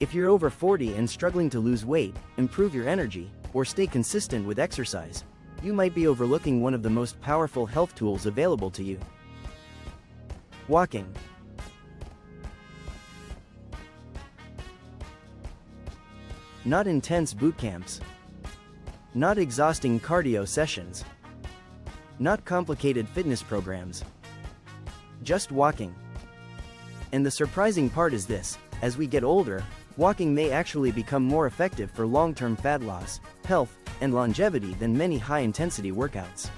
If you're over 40 and struggling to lose weight, improve your energy, or stay consistent with exercise, you might be overlooking one of the most powerful health tools available to you. Walking. Not intense boot camps. Not exhausting cardio sessions. Not complicated fitness programs. Just walking. And the surprising part is this: as we get older, walking may actually become more effective for long-term fat loss, health, and longevity than many high-intensity workouts.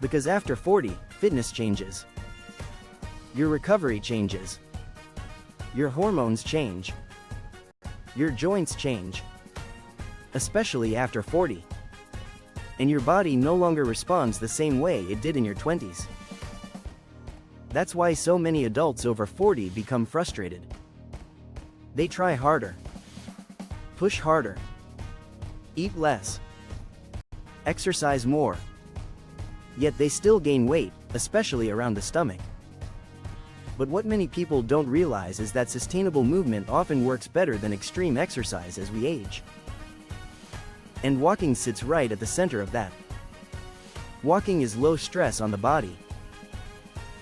Because after 40, fitness changes. Your recovery changes. Your hormones change. Your joints change. Especially after 40. And your body no longer responds the same way it did in your 20s. That's why so many adults over 40 become frustrated. They try harder, push harder, eat less, exercise more, yet they still gain weight, especially around the stomach. But what many people don't realize is that sustainable movement often works better than extreme exercise as we age. And walking sits right at the center of that. Walking is low stress on the body.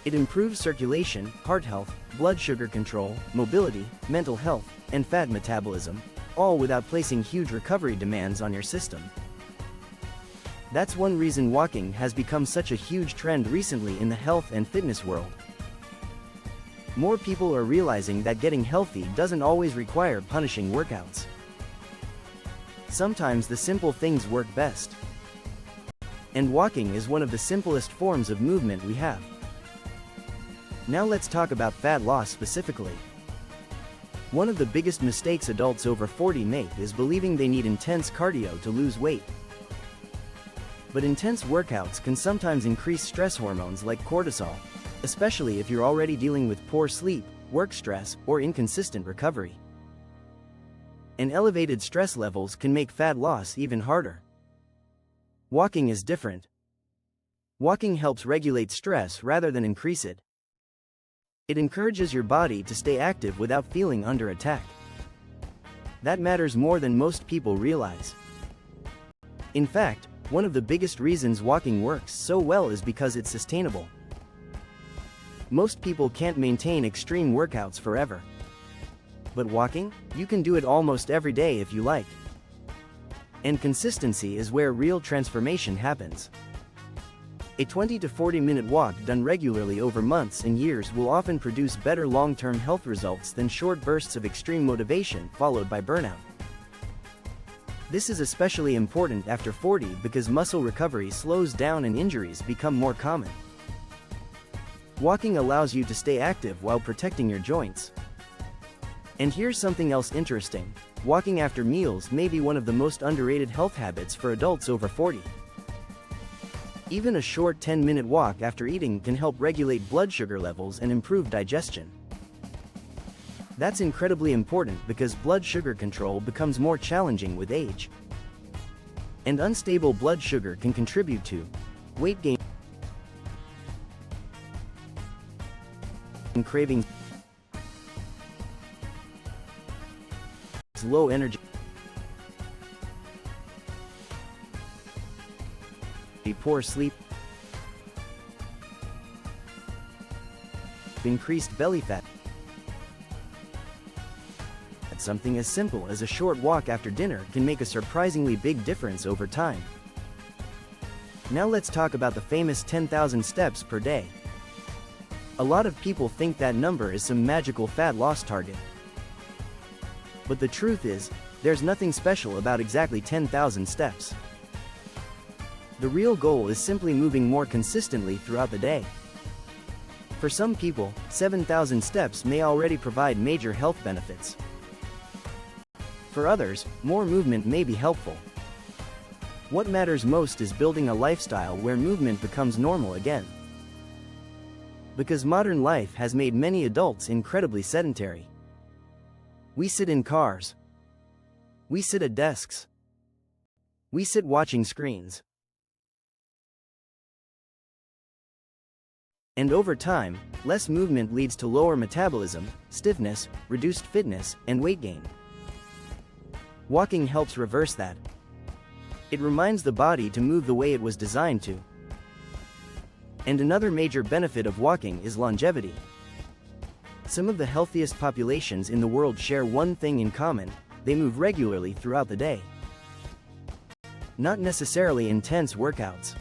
It improves circulation, heart health, blood sugar control, mobility, mental health, and fat metabolism, all without placing huge recovery demands on your system. That's one reason walking has become such a huge trend recently in the health and fitness world. More people are realizing that getting healthy doesn't always require punishing workouts. Sometimes the simple things work best. And walking is one of the simplest forms of movement we have. Now let's talk about fat loss specifically. One of the biggest mistakes adults over 40 make is believing they need intense cardio to lose weight. But intense workouts can sometimes increase stress hormones like cortisol, especially if you're already dealing with poor sleep, work stress, or inconsistent recovery. And elevated stress levels can make fat loss even harder. Walking is different. Walking helps regulate stress rather than increase it. It encourages your body to stay active without feeling under attack. That matters more than most people realize. In fact, one of the biggest reasons walking works so well is because it's sustainable. Most people can't maintain extreme workouts forever. But walking, you can do it almost every day if you like. And consistency is where real transformation happens. A 20 to 40 minute walk done regularly over months and years will often produce better long-term health results than short bursts of extreme motivation followed by burnout. This is especially important after 40 because muscle recovery slows down and injuries become more common. Walking allows you to stay active while protecting your joints. And here's something else interesting: walking after meals may be one of the most underrated health habits for adults over 40. Even a short 10-minute walk after eating can help regulate blood sugar levels and improve digestion. That's incredibly important because blood sugar control becomes more challenging with age. And unstable blood sugar can contribute to weight gain, cravings, low energy, poor sleep, increased belly fat. Something as simple as a short walk after dinner can make a surprisingly big difference over time. Now let's talk about the famous 10,000 steps per day. A lot of people think that number is some magical fat loss target. But the truth is, there's nothing special about exactly 10,000 steps. The real goal is simply moving more consistently throughout the day. For some people, 7,000 steps may already provide major health benefits. For others, more movement may be helpful. What matters most is building a lifestyle where movement becomes normal again. Because modern life has made many adults incredibly sedentary. We sit in cars. We sit at desks. We sit watching screens. And over time, less movement leads to lower metabolism, stiffness, reduced fitness, and weight gain. Walking helps reverse that. It reminds the body to move the way it was designed to. And another major benefit of walking is longevity. Some of the healthiest populations in the world share one thing in common: they move regularly throughout the day. Not necessarily intense workouts.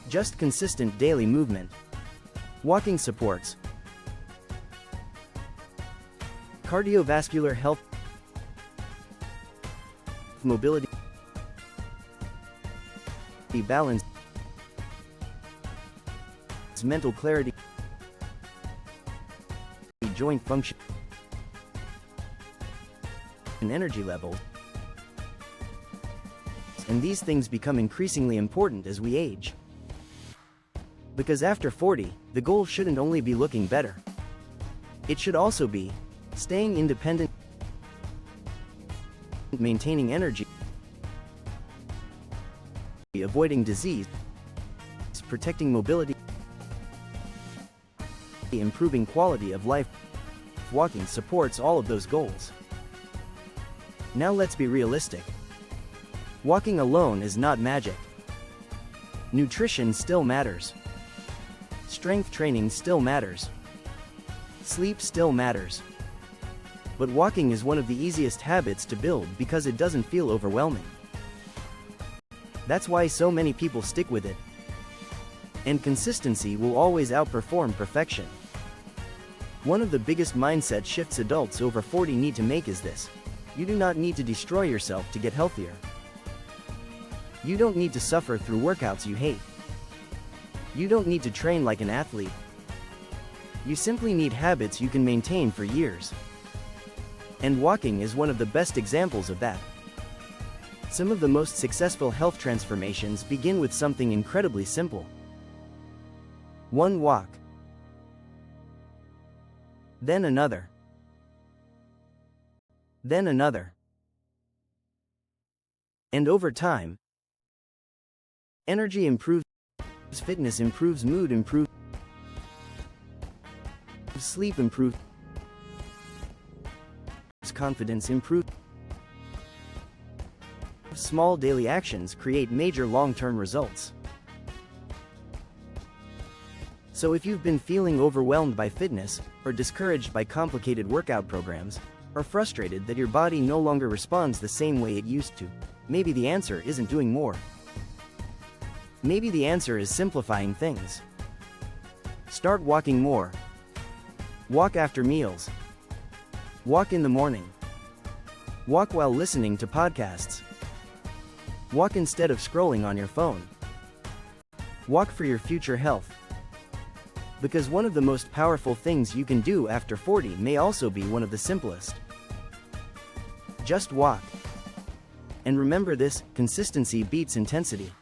Just consistent daily movement. Walking supports cardiovascular health, mobility, balance, mental clarity, joint function, and energy levels. And these things become increasingly important as we age. Because after 40, the goal shouldn't only be looking better. It should also be staying independent, maintaining energy, avoiding disease, protecting mobility, improving quality of life. Walking supports all of those goals. Now let's be realistic. Walking alone is not magic. Nutrition still matters. Strength training still matters. Sleep still matters. But walking is one of the easiest habits to build because it doesn't feel overwhelming. That's why so many people stick with it. And consistency will always outperform perfection. One of the biggest mindset shifts adults over 40 need to make is this: you do not need to destroy yourself to get healthier. You don't need to suffer through workouts you hate. You don't need to train like an athlete. You simply need habits you can maintain for years. And walking is one of the best examples of that. Some of the most successful health transformations begin with something incredibly simple. One walk. Then another. Then another. And over time, energy improves, fitness improves, mood improves, sleep improves, confidence improves. Small daily actions create major long-term results. So if you've been feeling overwhelmed by fitness, or discouraged by complicated workout programs, or frustrated that your body no longer responds the same way it used to, maybe the answer isn't doing more. Maybe the answer is simplifying things. Start walking more. Walk after meals. Walk in the morning. Walk while listening to podcasts. Walk instead of scrolling on your phone. Walk for your future health. Because one of the most powerful things you can do after 40 may also be one of the simplest. Just walk. And remember this: consistency beats intensity.